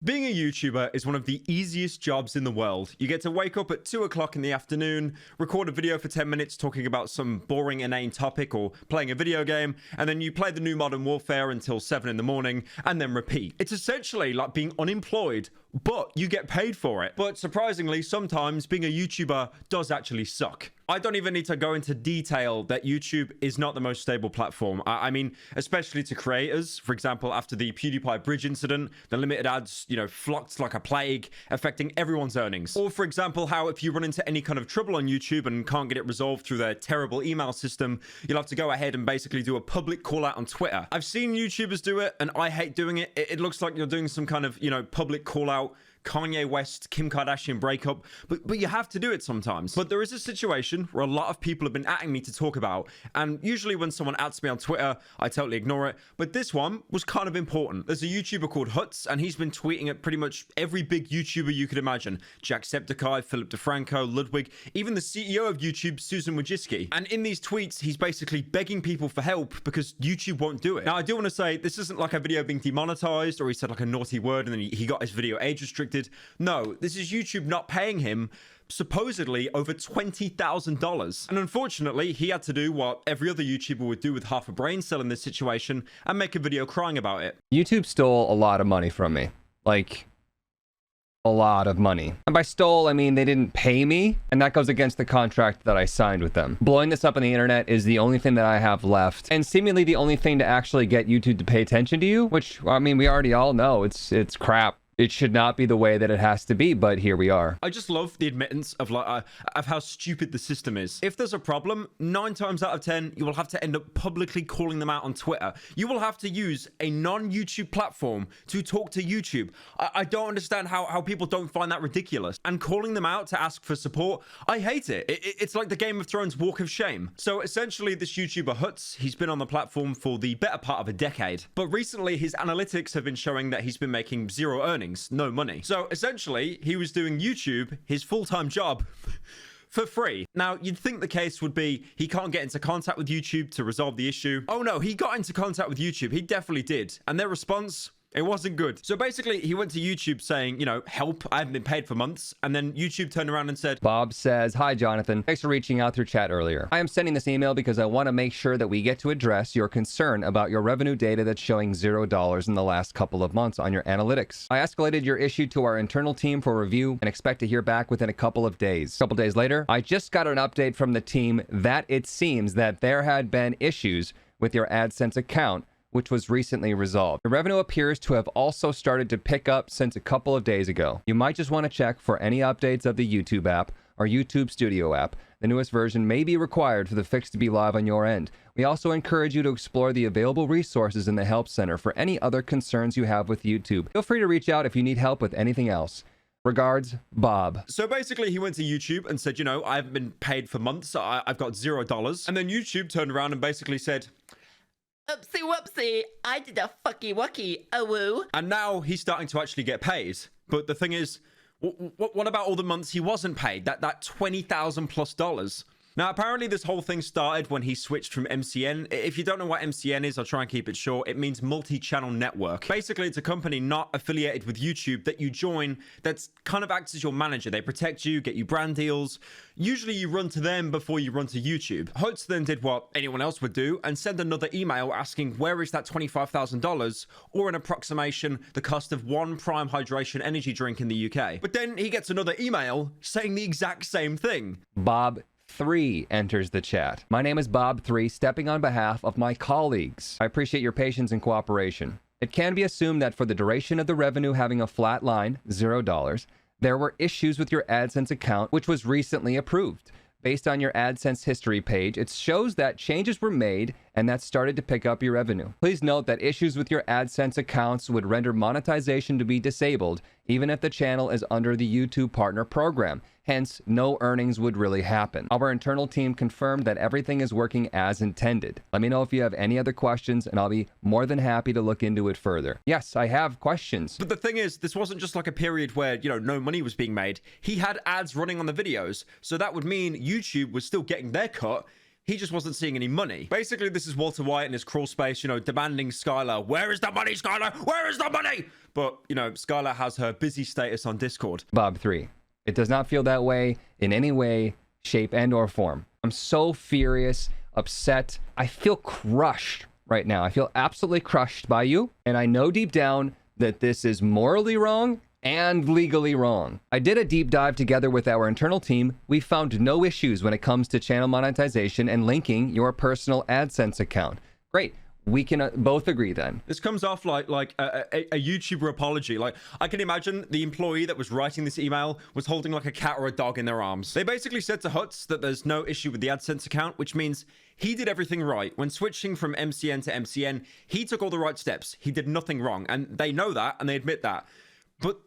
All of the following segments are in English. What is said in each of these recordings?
Being a YouTuber is one of the easiest jobs in the world. You get to wake up at 2 o'clock in the afternoon, record a video for 10 minutes talking about some boring, inane topic or playing a video game, and then you play the new Modern Warfare until 7 in the morning, and then repeat. It's essentially like being unemployed, but you get paid for it. But surprisingly, sometimes being a YouTuber does actually suck. I don't even need to go into detail that YouTube is not the most stable platform. I mean, especially to creators. For example, after the PewDiePie bridge incident, the limited ads, flocked like a plague, affecting everyone's earnings. Or for example, how if you run into any kind of trouble on YouTube and can't get it resolved through their terrible email system, you'll have to go ahead and basically do a public call out on Twitter. I've seen YouTubers do it, and I hate doing it. It looks like you're doing some kind of, public call out, Kanye West, Kim Kardashian breakup, but you have to do it sometimes. But there is a situation where a lot of people have been atting me to talk about, and usually when someone ats me on Twitter, I totally ignore it, but this one was kind of important. There's a YouTuber called Huts, and he's been tweeting at pretty much every big YouTuber you could imagine. Jacksepticeye, Philip DeFranco, Ludwig, even the CEO of YouTube, Susan Wojcicki. And in these tweets, he's basically begging people for help because YouTube won't do it. Now, I do want to say, this isn't like a video being demonetized, or he said like a naughty word and then he got his video age restricted. No, this is YouTube not paying him supposedly over $20,000. And unfortunately, he had to do what every other YouTuber would do with half a brain cell in this situation and make a video crying about it. YouTube stole a lot of money from me. Like, a lot of money. And by stole, I mean they didn't pay me, and that goes against the contract that I signed with them. Blowing this up on the internet is the only thing that I have left, and seemingly the only thing to actually get YouTube to pay attention to you, which, I mean, we already all know it's crap. It should not be the way that it has to be, but here we are. I just love the admittance of of how stupid the system is. If there's a problem, 9 times out of 10, you will have to end up publicly calling them out on Twitter. You will have to use a non-YouTube platform to talk to YouTube. I don't understand how people don't find that ridiculous. And calling them out to ask for support, I hate it. It's like the Game of Thrones walk of shame. So essentially, this YouTuber Huts, he's been on the platform for the better part of a decade. But recently, his analytics have been showing that he's been making zero earnings. No money. So essentially, he was doing YouTube, his full-time job, for free. Now, you'd think the case would be he can't get into contact with YouTube to resolve the issue. Oh no, he got into contact with YouTube. He definitely did. And their response, it wasn't good. So basically, he went to YouTube saying, help, I haven't been paid for months. And then YouTube turned around and said, Bob says, hi, Jonathan. Thanks for reaching out through chat earlier. I am sending this email because I want to make sure that we get to address your concern about your revenue data that's showing $0 in the last couple of months on your analytics. I escalated your issue to our internal team for review and expect to hear back within a couple of days. A couple days later, I just got an update from the team that it seems that there had been issues with your AdSense account, which was recently resolved. The revenue appears to have also started to pick up since a couple of days ago. You might just want to check for any updates of the YouTube app or YouTube Studio app. The newest version may be required for the fix to be live on your end. We also encourage you to explore the available resources in the Help Center for any other concerns you have with YouTube. Feel free to reach out if you need help with anything else. Regards, Bob. So basically, he went to YouTube and said, I haven't been paid for months. So I've got $0. And then YouTube turned around and basically said, oopsie whoopsie, I did a fucky wucky, oh woo. And now he's starting to actually get paid. But the thing is, what about all the months he wasn't paid? That $20,000+. Now, apparently this whole thing started when he switched from MCN. If you don't know what MCN is, I'll try and keep it short. It means multi-channel network. Basically, it's a company not affiliated with YouTube that you join that's kind of acts as your manager. They protect you, get you brand deals. Usually you run to them before you run to YouTube. Huts then did what anyone else would do and send another email asking where is that $25,000 or an approximation the cost of one Prime Hydration energy drink in the UK. But then he gets another email saying the exact same thing. Bob 3 enters the chat. My name is Bob 3, stepping on behalf of my colleagues. I appreciate your patience and cooperation. It can be assumed that for the duration of the revenue having a flat line, $0, there were issues with your AdSense account, which was recently approved. Based on your AdSense history page, it shows that changes were made and that started to pick up your revenue. Please note that issues with your AdSense accounts would render monetization to be disabled, even if the channel is under the YouTube Partner Program. Hence, no earnings would really happen. Our internal team confirmed that everything is working as intended. Let me know if you have any other questions, and I'll be more than happy to look into it further. Yes, I have questions. But the thing is, this wasn't just like a period where, no money was being made. He had ads running on the videos. So that would mean YouTube was still getting their cut. he just wasn't seeing any money. Basically, this is Walter White in his crawl space, you know, demanding Skyler, where is the money, Skyler? Where is the money? But, you know, Skyler has her busy status on Discord. Bob 3. It does not feel that way in any way, shape, and or form. I'm so furious, upset. I feel crushed right now. I feel absolutely crushed by you. And I know deep down that this is morally wrong and legally wrong. I did a deep dive together with our internal team. We found no issues when it comes to channel monetization and linking your personal AdSense account. Great. We can both agree then. This comes off like a YouTuber apology. Like, I can imagine the employee that was writing this email was holding like a cat or a dog in their arms. They basically said to Hutz that there's no issue with the AdSense account, which means he did everything right. When switching from MCN to MCN, he took all the right steps. He did nothing wrong. And they know that and they admit that. But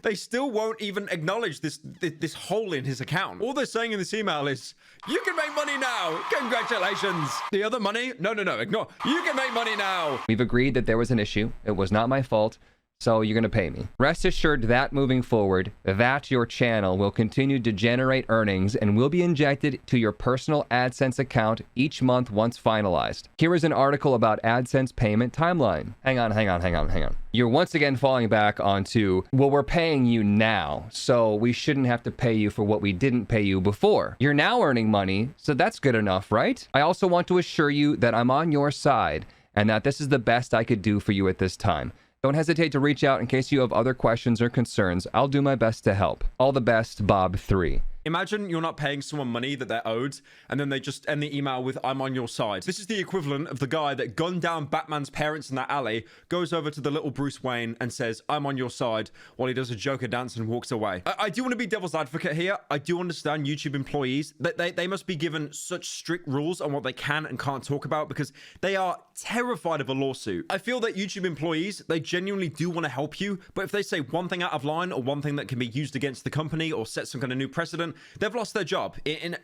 they still won't even acknowledge this hole in his account. All they're saying in this email is, you can make money now. Congratulations. The other money? No, ignore. You can make money now. We've agreed that there was an issue. It was not my fault. So you're going to pay me. Rest assured that moving forward, that your channel will continue to generate earnings and will be injected to your personal AdSense account each month once finalized. Here is an article about AdSense payment timeline. Hang on. You're once again falling back onto, well, we're paying you now, so we shouldn't have to pay you for what we didn't pay you before. You're now earning money, so that's good enough, right? I also want to assure you that I'm on your side and that this is the best I could do for you at this time. Don't hesitate to reach out in case you have other questions or concerns. I'll do my best to help. All the best, Bob 3. Imagine you're not paying someone money that they're owed, and then they just end the email with, I'm on your side. This is the equivalent of the guy that gunned down Batman's parents in that alley, goes over to the little Bruce Wayne and says, I'm on your side, while he does a Joker dance and walks away. I do want to be devil's advocate here. I do understand YouTube employees, that they must be given such strict rules on what they can and can't talk about because they are terrified of a lawsuit. I feel that YouTube employees, they genuinely do want to help you, but if they say one thing out of line or one thing that can be used against the company or set some kind of new precedent, they've lost their job in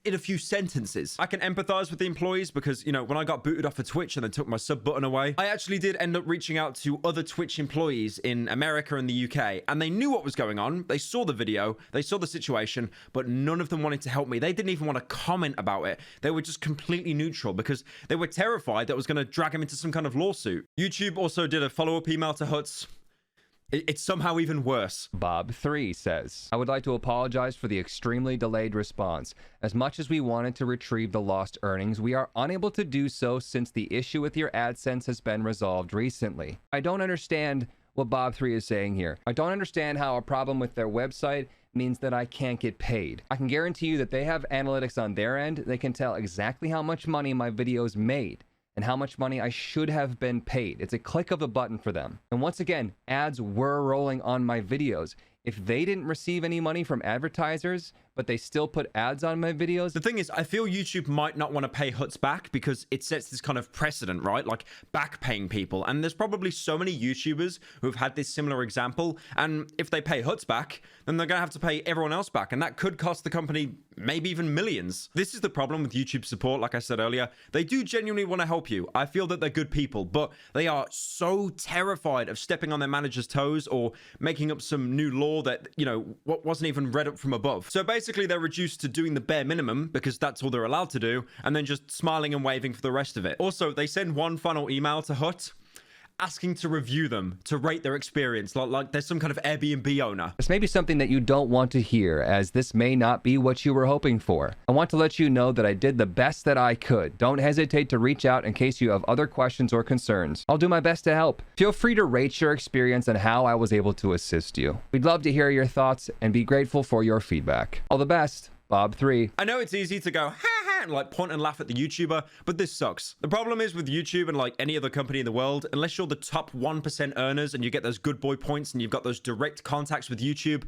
a few sentences. I can empathize with the employees because, you know, when I got booted off of Twitch and they took my sub button away, I actually did end up reaching out to other Twitch employees in America and the UK, and they knew what was going on. They saw the video, they saw the situation, but none of them wanted to help me. They didn't even want to comment about it. They were just completely neutral because they were terrified that it was going to drag them into some kind of lawsuit. YouTube also did a follow-up email to Hutz. It's somehow even worse. Bob 3 says, I would like to apologize for the extremely delayed response. As much as we wanted to retrieve the lost earnings, we are unable to do so since the issue with your AdSense has been resolved recently. I don't understand what Bob 3 is saying here. I don't understand how a problem with their website means that I can't get paid. I can guarantee you that they have analytics on their end. They can tell exactly how much money my videos made and how much money I should have been paid. It's a click of a button for them. And once again, ads were rolling on my videos. If they didn't receive any money from advertisers, but they still put ads on my videos. The thing is, I feel YouTube might not want to pay Hutz back because it sets this kind of precedent, right? Like back paying people. And there's probably so many YouTubers who've had this similar example. And if they pay Hutz back, then they're going to have to pay everyone else back. And that could cost the company maybe even millions. This is the problem with YouTube support. Like I said earlier, they do genuinely want to help you. I feel that they're good people, but they are so terrified of stepping on their manager's toes or making up some new law that, you know, what wasn't even read up from above. So basically they're reduced to doing the bare minimum because that's all they're allowed to do, and then just smiling and waving for the rest of it. Also, they send one final email to Hut asking to review them, to rate their experience, like there's some kind of Airbnb owner. This may be something that you don't want to hear, as this may not be what you were hoping for. I want to let you know that I did the best that I could. Don't hesitate to reach out in case you have other questions or concerns. I'll do my best to help. Feel free to rate your experience and how I was able to assist you. We'd love to hear your thoughts and be grateful for your feedback. All the best, Bob 3. I know it's easy to go, ha ha, and like point and laugh at the YouTuber, but this sucks. The problem is with YouTube and like any other company in the world, unless you're the top 1% earners and you get those good boy points and you've got those direct contacts with YouTube,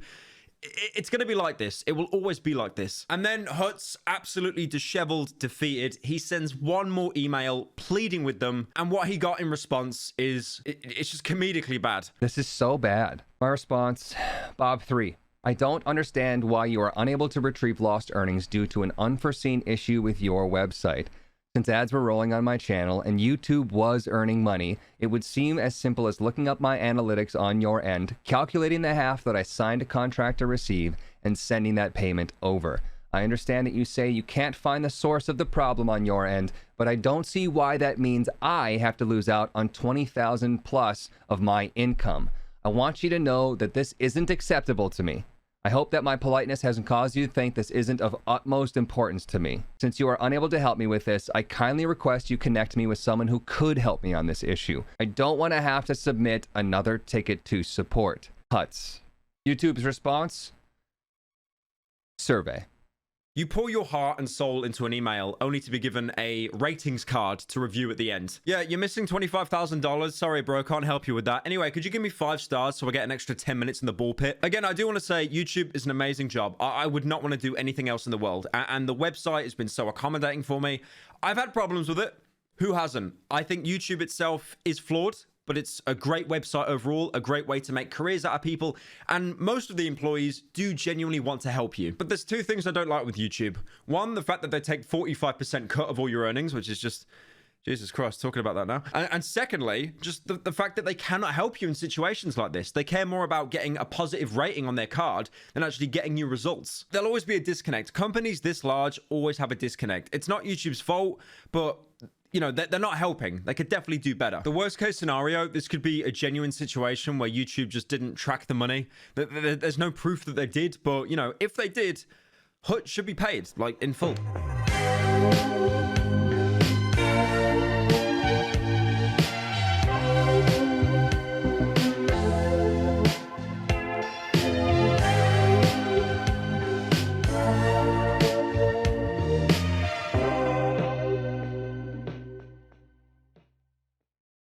it's going to be like this. It will always be like this. And then Hutz, absolutely disheveled, defeated, he sends one more email pleading with them. And what he got in response is, it's just comedically bad. This is so bad. My response, Bob 3. I don't understand why you are unable to retrieve lost earnings due to an unforeseen issue with your website. Since ads were rolling on my channel and YouTube was earning money, it would seem as simple as looking up my analytics on your end, calculating the half that I signed a contract to receive, and sending that payment over. I understand that you say you can't find the source of the problem on your end, but I don't see why that means I have to lose out on $20,000 plus of my income. I want you to know that this isn't acceptable to me. I hope that my politeness hasn't caused you to think this isn't of utmost importance to me. Since you are unable to help me with this, I kindly request you connect me with someone who could help me on this issue. I don't want to have to submit another ticket to support. Huts. YouTube's response? Survey. You pour your heart and soul into an email only to be given a ratings card to review at the end. Yeah, you're missing $25,000. Sorry, bro, can't help you with that. Anyway, could you give me 5 stars so I get an extra 10 minutes in the ball pit? Again, I do want to say YouTube is an amazing job. I would not want to do anything else in the world. And the website has been so accommodating for me. I've had problems with it. Who hasn't? I think YouTube itself is flawed, but it's a great website overall, a great way to make careers out of people, and most of the employees do genuinely want to help you. But there's 2 things I don't like with YouTube. One, the fact that they take 45% cut of all your earnings, which is just, Jesus Christ, talking about that now. And secondly, just the fact that they cannot help you in situations like this. They care more about getting a positive rating on their card than actually getting you results. There'll always be a disconnect. Companies this large always have a disconnect. It's not YouTube's fault, but you know, they're not helping. They could definitely do better. The worst case scenario, this could be a genuine situation where YouTube just didn't track the money. There's no proof that they did, but, you know, if they did, Hut should be paid, like, in full.